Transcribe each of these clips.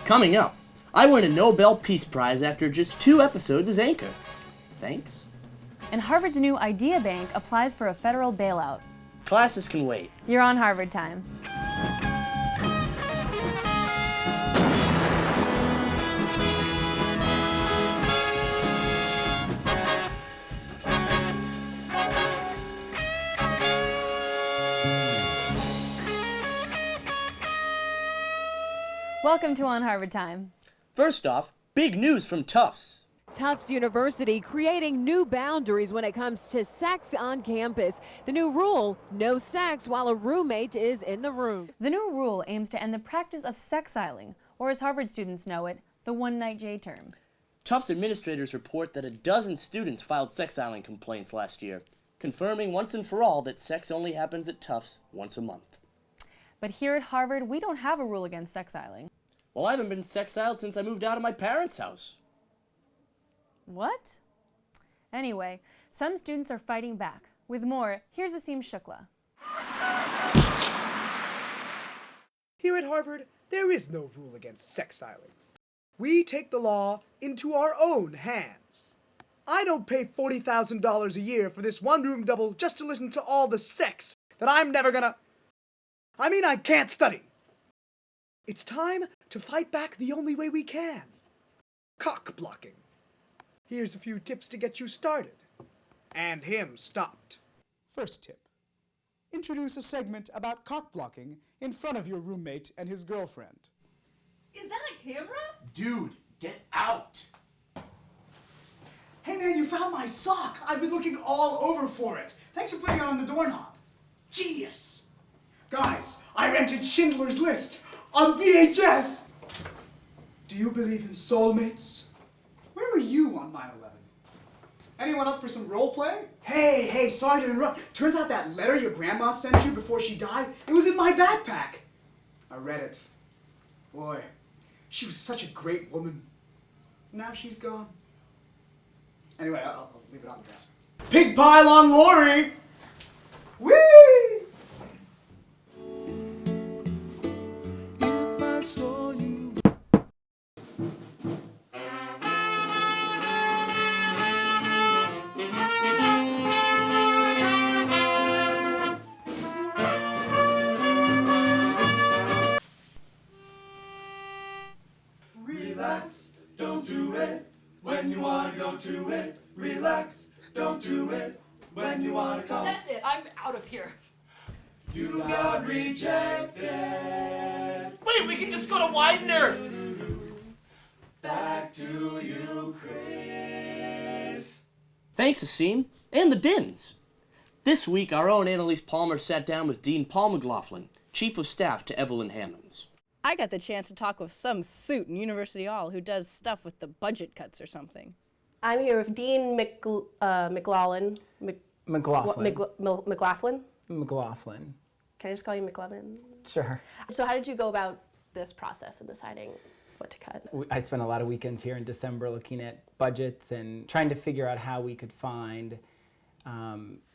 Coming up, I won a Nobel Peace Prize after just 2 episodes as anchor. Thanks. And Harvard's new Idea Bank applies for a federal bailout. Classes can wait. You're on Harvard time. Welcome to On Harvard Time. First off, big news from Tufts. Tufts University creating new boundaries when it comes to sex on campus. The new rule, no sex while a roommate is in the room. The new rule aims to end the practice of sexiling, or as Harvard students know it, the one-night J term. Tufts administrators report that a dozen students filed sexiling complaints last year, confirming once and for all that sex only happens at Tufts once a month. But here at Harvard, we don't have a rule against sexiling. Well, I haven't been sexiled since I moved out of my parents' house. What? Anyway, some students are fighting back. With more, here's Asim Shukla. Here at Harvard, there is no rule against sexiling. We take the law into our own hands. I don't pay $40,000 a year for this one-room double just to listen to all the sex that I'm never gonna... I can't study. It's time to fight back the only way we can. Cock blocking. Here's a few tips to get you started. And him stopped. First tip. Introduce a segment about cock blocking in front of your roommate and his girlfriend. Is that a camera? Dude, get out! Hey man, you found my sock! I've been looking all over for it. Thanks for putting it on the doorknob. Genius! Guys, I rented Schindler's List on VHS! Do you believe in soulmates? Where were you on 9/11? Anyone up for some role play? Hey, sorry to interrupt. Turns out that letter your grandma sent you before she died, it was in my backpack. I read it. Boy, she was such a great woman. Now she's gone. Anyway, I'll leave it on the desk. Pig pile on Lori! Whee! If I saw you. Relax, don't do it when you wanna go to it. Relax, don't do it when you wanna come. That's it. I'm out of here. You got rejected. Wait, we can just go to Widener! Back to you, Chris. Thanks, Asim, and the Dins. This week, our own Annalise Palmer sat down with Dean McLaughlin, Chief of Staff to Evelyn Hammonds. I got the chance to talk with some suit in University Hall who does stuff with the budget cuts or something. I'm here with Dean McLaughlin. McLaughlin. McLaughlin. Can I just call you McLovin? Sure. So how did you go about this process of deciding what to cut? I spent a lot of weekends here in December looking at budgets and trying to figure out how we could find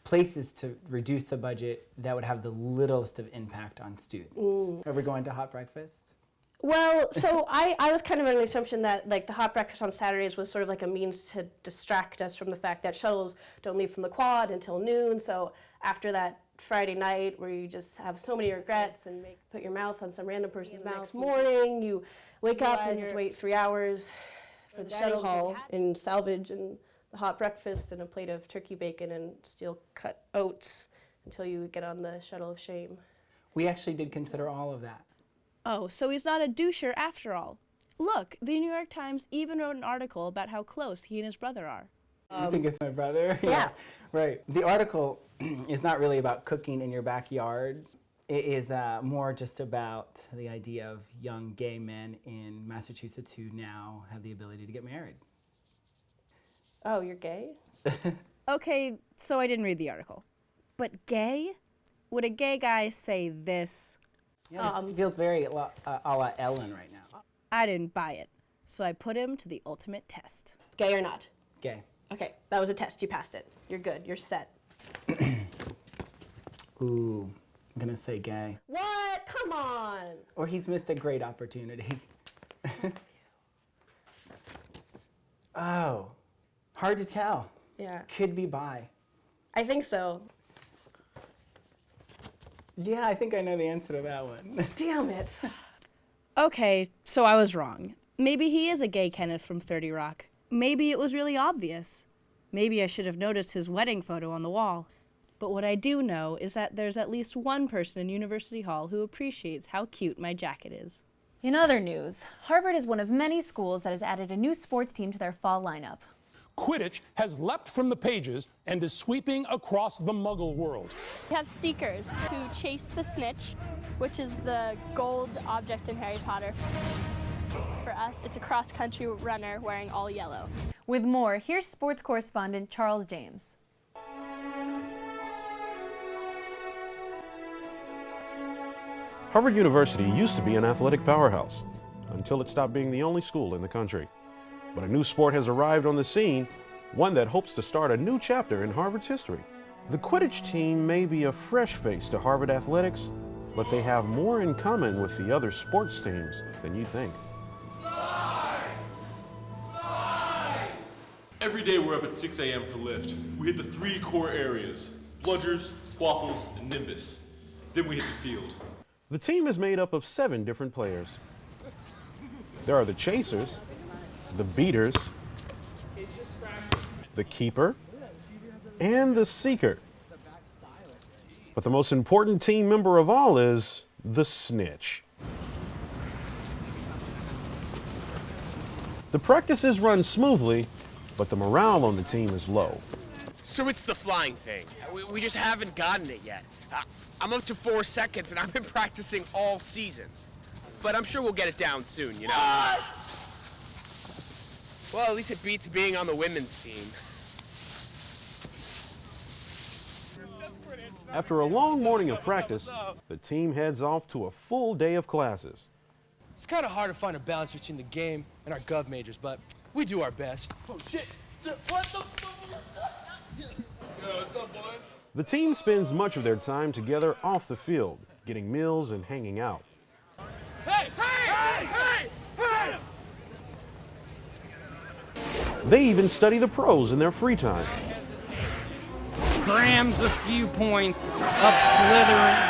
places to reduce the budget that would have the littlest of impact on students. Are we going to hot breakfast? Well, so I was kind of under the assumption that like the hot breakfast on Saturdays was sort of like a means to distract us from the fact that shuttles don't leave from the quad until noon. So after that Friday night where you just have so many regrets and put your mouth on some random person's mouth. Next morning, you wake up and you have to wait 3 hours for the shuttle haul and salvage and the hot breakfast and a plate of turkey bacon and steel cut oats until you get on the shuttle of shame. We actually did consider all of that. Oh, so he's not a doucher after all. Look, the New York Times even wrote an article about how close he and his brother are. You think it's my brother? Yeah. Right. The article is not really about cooking in your backyard. It is more just about the idea of young gay men in Massachusetts who now have the ability to get married. Oh, you're gay? Okay, so I didn't read the article. But gay? Would a gay guy say this? Yeah, this feels very a la Ellen right now. I didn't buy it, so I put him to the ultimate test. Gay or not? Gay. Okay, that was a test. You passed it. You're good. You're set. Ooh, I'm gonna say gay. What? Come on. Or he's missed a great opportunity. Oh, hard to tell. Yeah, Could be bi. I think so. Yeah, I think I know the answer to that one. Damn it. Okay, so I was wrong. Maybe he is a gay Kenneth from 30 Rock. Maybe it was really obvious. Maybe I should have noticed his wedding photo on the wall. But what I do know is that there's at least one person in University Hall who appreciates how cute my jacket is. In other news, Harvard is one of many schools that has added a new sports team to their fall lineup. Quidditch has leapt from the pages and is sweeping across the Muggle world. We have Seekers, who chase the snitch, which is the gold object in Harry Potter. For us, it's a cross-country runner wearing all yellow. With more, here's sports correspondent Charles James. Harvard University used to be an athletic powerhouse until it stopped being the only school in the country. But a new sport has arrived on the scene, one that hopes to start a new chapter in Harvard's history. The Quidditch team may be a fresh face to Harvard athletics, but they have more in common with the other sports teams than you'd think. Every day we're up at 6 a.m. for lift. We hit the 3 core areas: bludgers, waffles, and nimbus. Then we hit the field. The team is made up of 7 different players. There are the chasers, the beaters, the keeper, and the seeker. But the most important team member of all is the snitch. The practices run smoothly, but the morale on the team is low. So it's the flying thing. We just haven't gotten it yet. I'm up to 4 seconds and I've been practicing all season. But I'm sure we'll get it down soon, you know? Well, at least it beats being on the women's team. After a long morning of practice, the team heads off to a full day of classes. It's kind of hard to find a balance between the game and our gov majors, but we do our best. Oh, shit. What the Yo, what's up, boys? The team spends much of their time together off the field, getting meals and hanging out. Hey! Hey! Hey! Hey! They even study the pros in their free time. Crams a few points up Slytherin.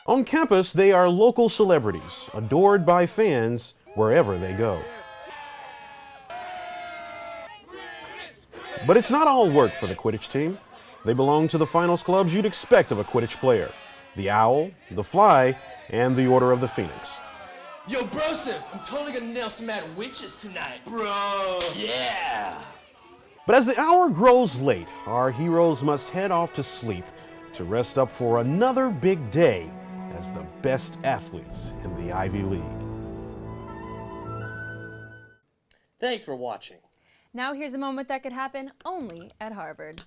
On campus, they are local celebrities, adored by fans wherever they go. But it's not all work for the Quidditch team. They belong to the finals clubs you'd expect of a Quidditch player: the Owl, the Fly, and the Order of the Phoenix. Yo, Broseph, I'm totally gonna nail some mad witches tonight. Bro! Yeah! But as the hour grows late, our heroes must head off to sleep to rest up for another big day as the best athletes in the Ivy League. Thanks for watching. Now here's a moment that could happen only at Harvard.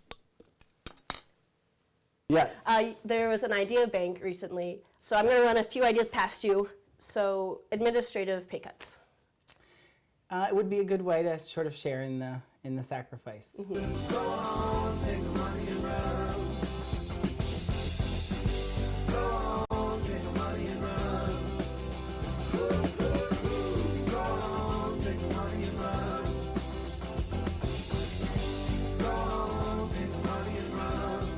Yes. There was an idea bank recently, so I'm going to run a few ideas past you. So, administrative pay cuts. It would be a good way to sort of share in the sacrifice. Go on, take the money and run. Go on, take the money and run. Go on, take the money and run. Go on, take the money and run.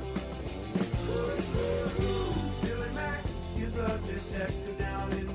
Billy Mack is a detective down in